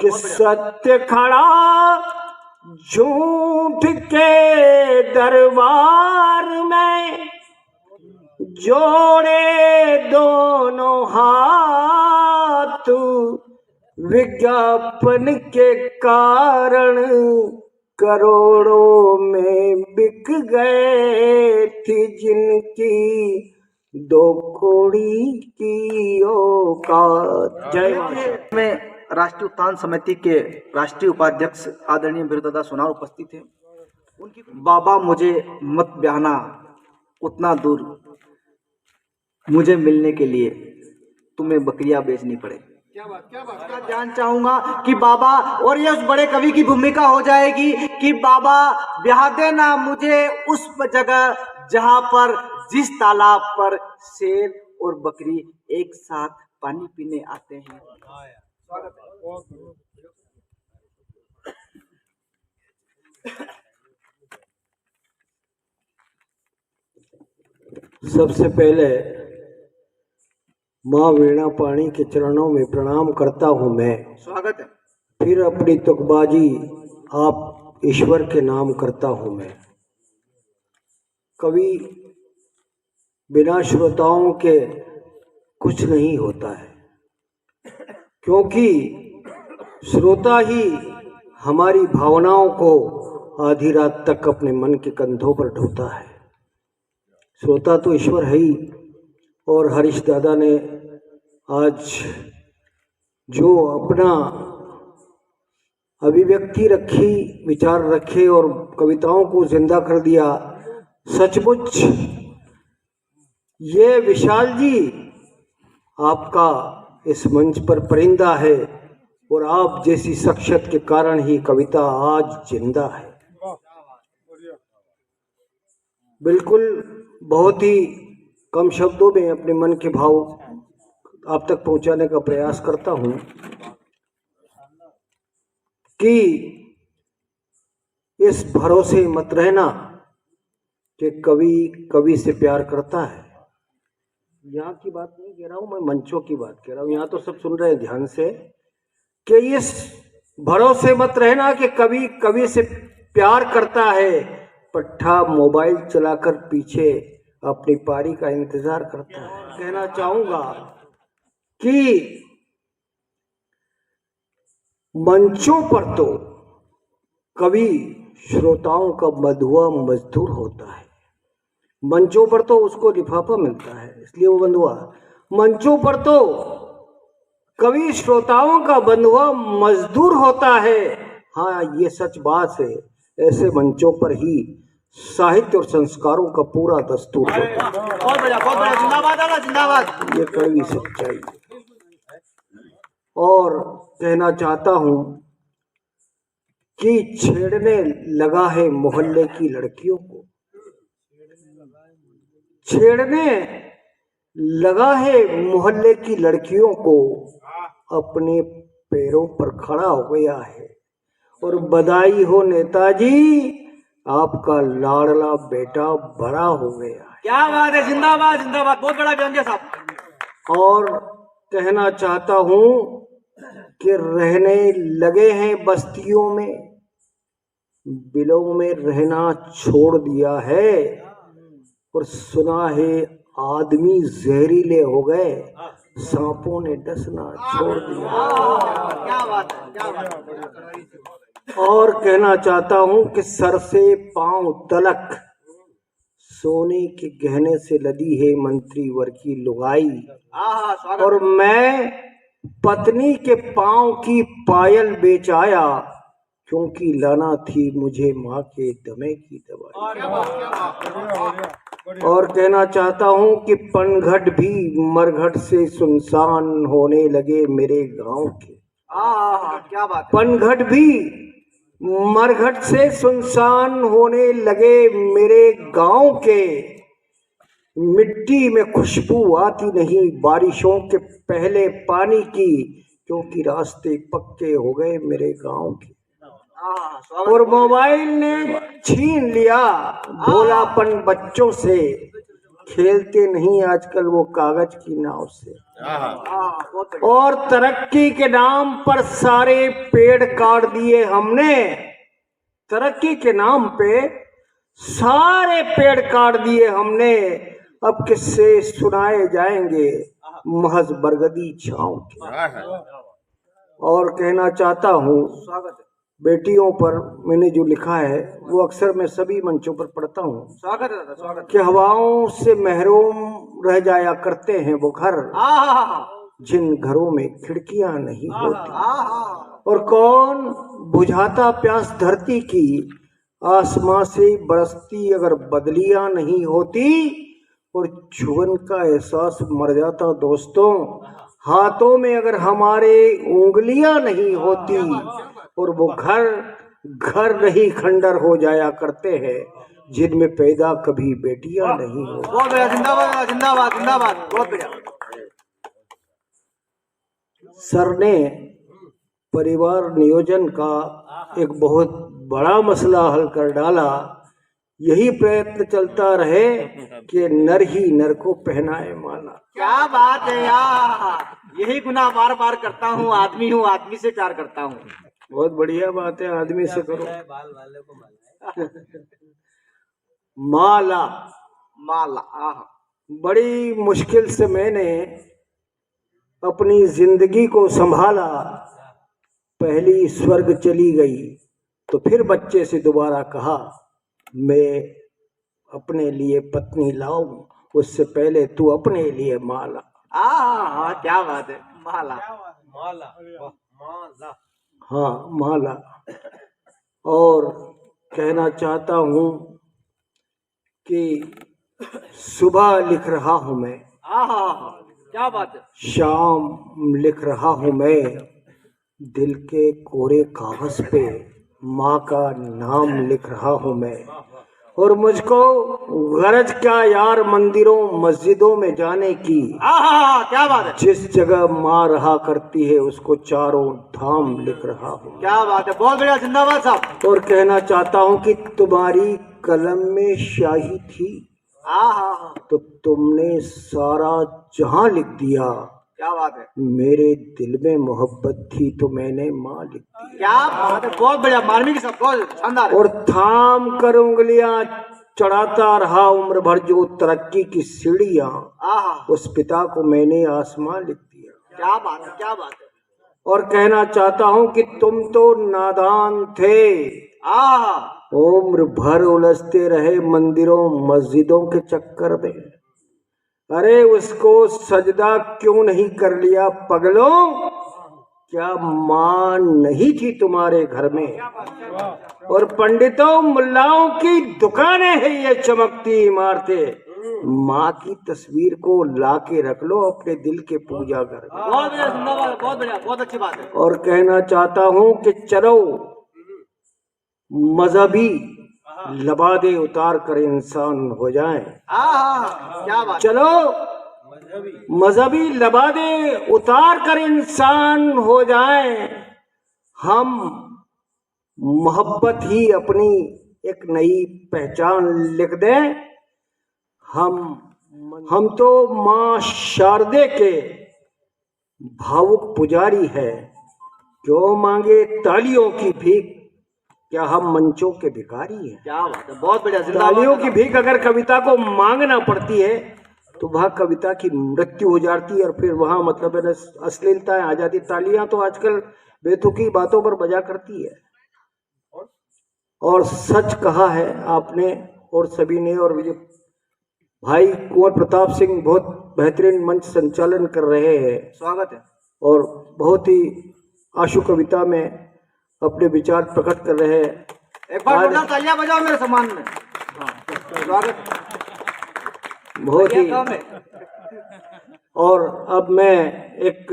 कि सत्य खड़ा झूठ के दरबार में, जोड़े दोनों हाथ विज्ञापन के कारण करोड़ों में बिक गए थी जिनकी दो कौड़ी की औकात। जय माता। में राष्ट्रीय उत्थान समिति के राष्ट्रीय उपाध्यक्ष आदरणीय वीरदादा सोनार उपस्थित थे। उनकी बाबा मुझे मत ब्याहना, उतना दूर मुझे मिलने के लिए तुम्हें बकरियां बेचनी पड़े। क्या बात जान चाहूंगा कि बाबा, और ये उस बड़े कवि की भूमिका हो जाएगी कि बाबा ब्याह देना मुझे उस जगह जहां पर, जिस तालाब पर शेर और बकरी एक साथ पानी पीने आते हैं। स्वागत है। सबसे पहले माँ वीणा पाणी के चरणों में प्रणाम करता हूँ मैं। स्वागत है। फिर अपनी तुकबाजी आप ईश्वर के नाम करता हूँ मैं। कवि बिना श्रोताओं के कुछ नहीं होता है, क्योंकि श्रोता ही हमारी भावनाओं को आधी रात तक अपने मन के कंधों पर ढोता है। श्रोता तो ईश्वर है ही। और हरीश दादा ने आज जो अपना अभिव्यक्ति रखी, विचार रखे और कविताओं को जिंदा कर दिया, सचमुच ये विशाल जी आपका इस मंच पर परिंदा है, और आप जैसी शख्सियत के कारण ही कविता आज जिंदा है। बिल्कुल बहुत ही कम शब्दों में अपने मन के भाव आप तक पहुंचाने का प्रयास करता हूं कि इस भरोसे मत रहना कि कवि कवि से प्यार करता है। यहाँ की बात नहीं कह रहा हूं मैं, मंचों की बात कह रहा हूं। यहाँ तो सब सुन रहे हैं ध्यान से कि इस भरोसे मत रहना कि कवि कवि से प्यार करता है। पट्टा मोबाइल चलाकर पीछे अपनी पारी का इंतजार करता है। कहना चाहूंगा कि मंचों पर तो कवि श्रोताओं का बंधुआ मजदूर होता है। मंचों पर तो उसको लिफाफा मिलता है, इसलिए वो बंधुआ। मंचों पर तो कवि श्रोताओं का बंधुआ मजदूर होता है। हाँ, ये सच बात है। ऐसे मंचों पर ही साहित्य और संस्कारों का पूरा दस्तूर होता है। बहुत बढ़िया, जिंदाबाद आला, जिंदाबाद। ये कड़वी सच्चाई। और कहना चाहता हूं कि छेड़ने लगा है मोहल्ले की लड़कियों को, छेड़ने लगा है मोहल्ले की लड़कियों को, अपने पैरों पर खड़ा हो गया है। और बधाई हो नेताजी, आपका लाडला बेटा बड़ा हो गया है। क्या बात है, जिंदाबाद जिंदाबाद, बहुत बड़ा बयान दिया साहब। और कहना चाहता हूं कि रहने लगे हैं बस्तियों में, बिलों में रहना छोड़ दिया है। और सुना है आदमी जहरीले हो गए, सांपों ने डसना छोड़ दिया। क्या बात है, क्या बात है। और कहना चाहता हूं कि सर से पांव तलक सोने के गहने से लदी है मंत्री वर की लुगाई। और मैं पत्नी के पांव की पायल बेच आया, क्योंकि लाना थी मुझे माँ के दमे की दवाई। और कहना चाहता हूं कि पनघट भी मरघट से सुनसान होने लगे मेरे गांव के। क्या बात। पनघट भी मरघट से सुनसान होने लगे मेरे गांव के। मिट्टी में खुशबू आती नहीं बारिशों के पहले पानी की, क्योंकि रास्ते पक्के हो गए मेरे गांव के। और मोबाइल ने छीन लिया भोलापन बच्चों से, खेलते नहीं आजकल वो कागज की नाव से। बहुत बढ़िया। और तरक्की के नाम पर सारे पेड़ काट दिए हमने, तरक्की के नाम पे सारे पेड़ काट दिए हमने। अब किससे सुनाए जाएंगे महज बरगदी छांव के। और कहना चाहता हूँ स्वागत है, बेटियों पर मैंने जो लिखा है वो अक्सर मैं सभी मंचों पर पढ़ता हूँ स्वागत है दादा, स्वागत कि हवाओं से महरूम रह जाया करते हैं वो घर जिन घरों में खिड़कियां नहीं होती। और कौन बुझाता प्यास धरती की, आसमां से बरसती अगर बदलियां नहीं होती। और छुअन का एहसास मर जाता दोस्तों, हाथों में अगर हमारे उंगलियां नहीं होती। और वो घर घर नहीं खंडर हो जाया करते हैं जिनमें पैदा कभी बेटियां नहीं होती। बहुत बढ़िया, जिंदाबाद जिंदाबाद जिंदाबाद, बहुत बढ़िया। सर ने परिवार नियोजन का एक बहुत बड़ा मसला हल कर डाला। यही प्रयत्न चलता रहे कि नर ही नर को पहनाए माला। क्या बात है यार, यही गुनाह बार बार करता हूँ, आदमी हूँ, आदमी से प्यार करता हूँ। बहुत बढ़िया बात है, आदमी से करो। माला माला, बड़ी मुश्किल से मैंने अपनी जिंदगी को संभाला। पहली स्वर्ग चली गई तो फिर बच्चे से दोबारा कहा मैं अपने लिए पत्नी लाऊं, उससे पहले तू अपने लिए माला। क्या बात है, माला माला माला। हाँ माला। और कहना चाहता हूँ कि सुबह लिख रहा हूँ मैं, क्या बात है, शाम लिख रहा हूँ मैं, दिल के कोरे कागज पे माँ का नाम लिख रहा हूँ मैं। और मुझको गरज क्या यार मंदिरों मस्जिदों में जाने की, क्या बात है, जिस जगह माँ रहा करती है उसको चारों धाम लिख रहा हूँ। क्या बात है, बहुत बढ़िया, जिंदाबाद साहब। और कहना चाहता हूँ कि तुम्हारी कलम में स्याही थी तो तुमने सारा जहां लिख दिया। क्या बात है, मेरे दिल में मोहब्बत थी तो मैंने माँ लिख दी। क्या बात है, बहुत बढ़िया, मार्मिक साहब, बहुत शानदार। और थाम कर उंगलियां चढ़ाता रहा उम्र भर जो तरक्की की सीढ़ियां, उस पिता को मैंने आसमां लिख दिया। क्या बात है, क्या बात है। और कहना चाहता हूं कि तुम तो नादान थे, उम्र भर उलझते रहे मंदिरों मस्जिदों के चक्कर में। अरे उसको सजदा क्यों नहीं कर लिया पगलों, क्या माँ नहीं थी तुम्हारे घर में। और पंडितों मुल्लाओं की दुकानें हैं ये चमकती इमारतें, माँ की तस्वीर को लाके रख लो अपने दिल के पूजा घर में। बहुत बढ़िया, जिंदाबाद, बहुत बढ़िया, बहुत अच्छी बात है। और कहना चाहता हूँ कि चलो मजहबी लबादे उतार कर इंसान हो जाएं। क्या बात, चलो मजहबी लबादे उतार कर इंसान हो जाएं। हम मोहब्बत ही अपनी एक नई पहचान लिख दें। हम तो माँ शारदे के भावुक पुजारी है, क्यों मांगे तालियों की भीख, क्या हम मंचों के भिखारी हैं। क्या बात है, बहुत बढ़िया, जिंदाबाद। तालियों की भीख अगर कविता को मांगना पड़ती है तो वह कविता की मृत्यु हो जाती है और फिर वहां मतलब है ना अश्लीलताएं आ जाती। तालियां तो आजकल बेतुकी बातों पर बजा करती है। और सच कहा है आपने और सभी ने। और भाई कुंवर प्रताप सिंह बहुत बेहतरीन मंच संचालन कर रहे हैं, स्वागत है। और बहुत ही आशु कविता में अपने विचार प्रकट कर रहे हैं। एक बार जोरदार तालियां बजाओ मेरे सम्मान में। स्वागत, बहुत ही। और अब मैं एक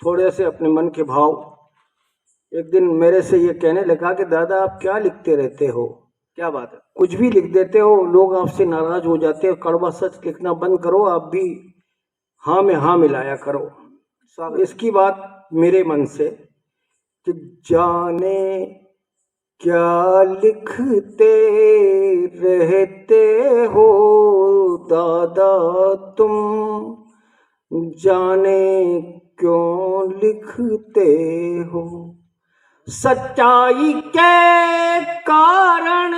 थोड़े से अपने मन के भाव, एक दिन मेरे से ये कहने लगा कि दादा आप क्या लिखते रहते हो। क्या बात है, कुछ भी लिख देते हो, लोग आपसे नाराज हो जाते हैं। कड़वा सच लिखना बंद करो, आप भी हाँ में हाँ मिलाया करो। स्वागत। इसकी बात मेरे मन से कि जाने क्या लिखते रहते हो दादा तुम, जाने क्यों लिखते हो। सच्चाई के कारण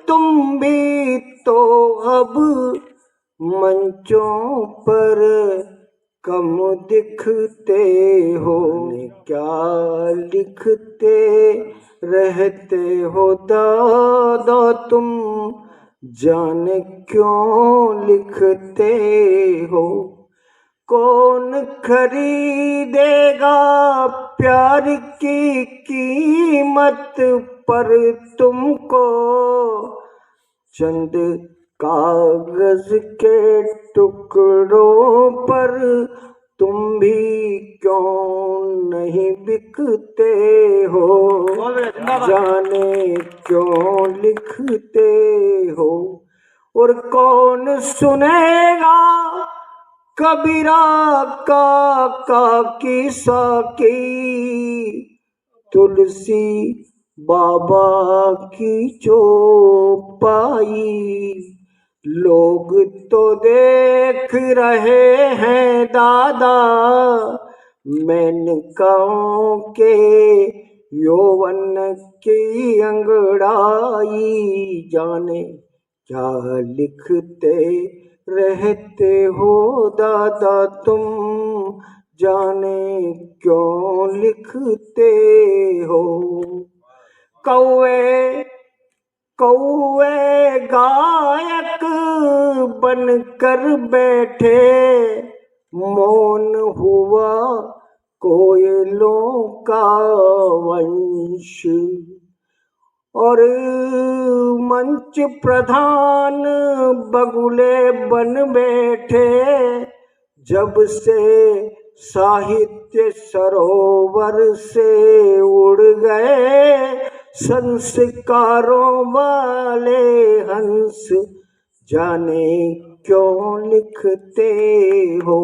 तुम भी तो अब मंचों पर कम दिखते हो। क्या लिखते रहते हो दादा तुम, जाने क्यों लिखते हो। कौन खरीदेगा प्यार की कीमत पर तुमको, चंद कागज के टुकड़ों पर तुम भी क्यों नहीं बिकते हो। जाने क्यों लिखते हो। और कौन सुनेगा कबीरा का किस्सा की, तुलसी बाबा की चौपाई। लोग तो देख रहे हैं दादा मेनकाओं के यौवन की अंगड़ाई। जाने क्या लिखते रहते हो दादा तुम, जाने क्यों लिखते हो। कौवे कौवे गायक बनकर बैठे, मौन हुआ कोयलों का वंश। और मंच प्रधान बगुले बन बैठे, जब से साहित्य सरोवर से उड़ गए संस्कारों वाले हंस। जाने क्यों लिखते हो।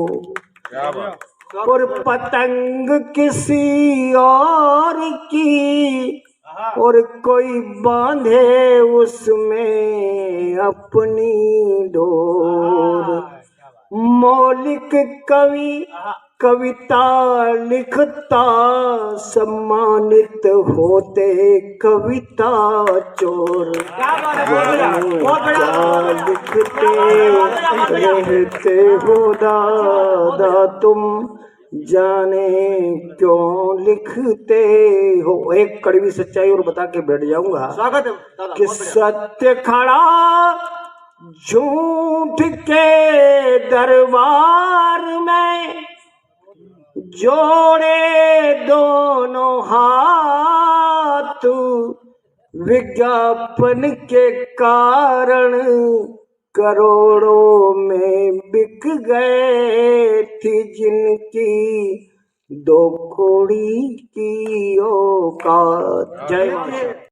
और पतंग किसी और की, और कोई बांधे उसमें अपनी डोर। मौलिक कवि कविता लिखता सम्मानित होते कविता चोर। क्या लिखते रहते हो दादा तुम, जाने क्यों लिखते हो। एक कड़वी सच्चाई और बता के बैठ जाऊंगा। स्वागत है दादा। कि सत्य खड़ा झूठ के दरबार में, जोड़े दोनों हाथ विज्ञापन के कारण करोड़ों में बिक गए थी जिनकी दो कौड़ी की औकात। जय माता।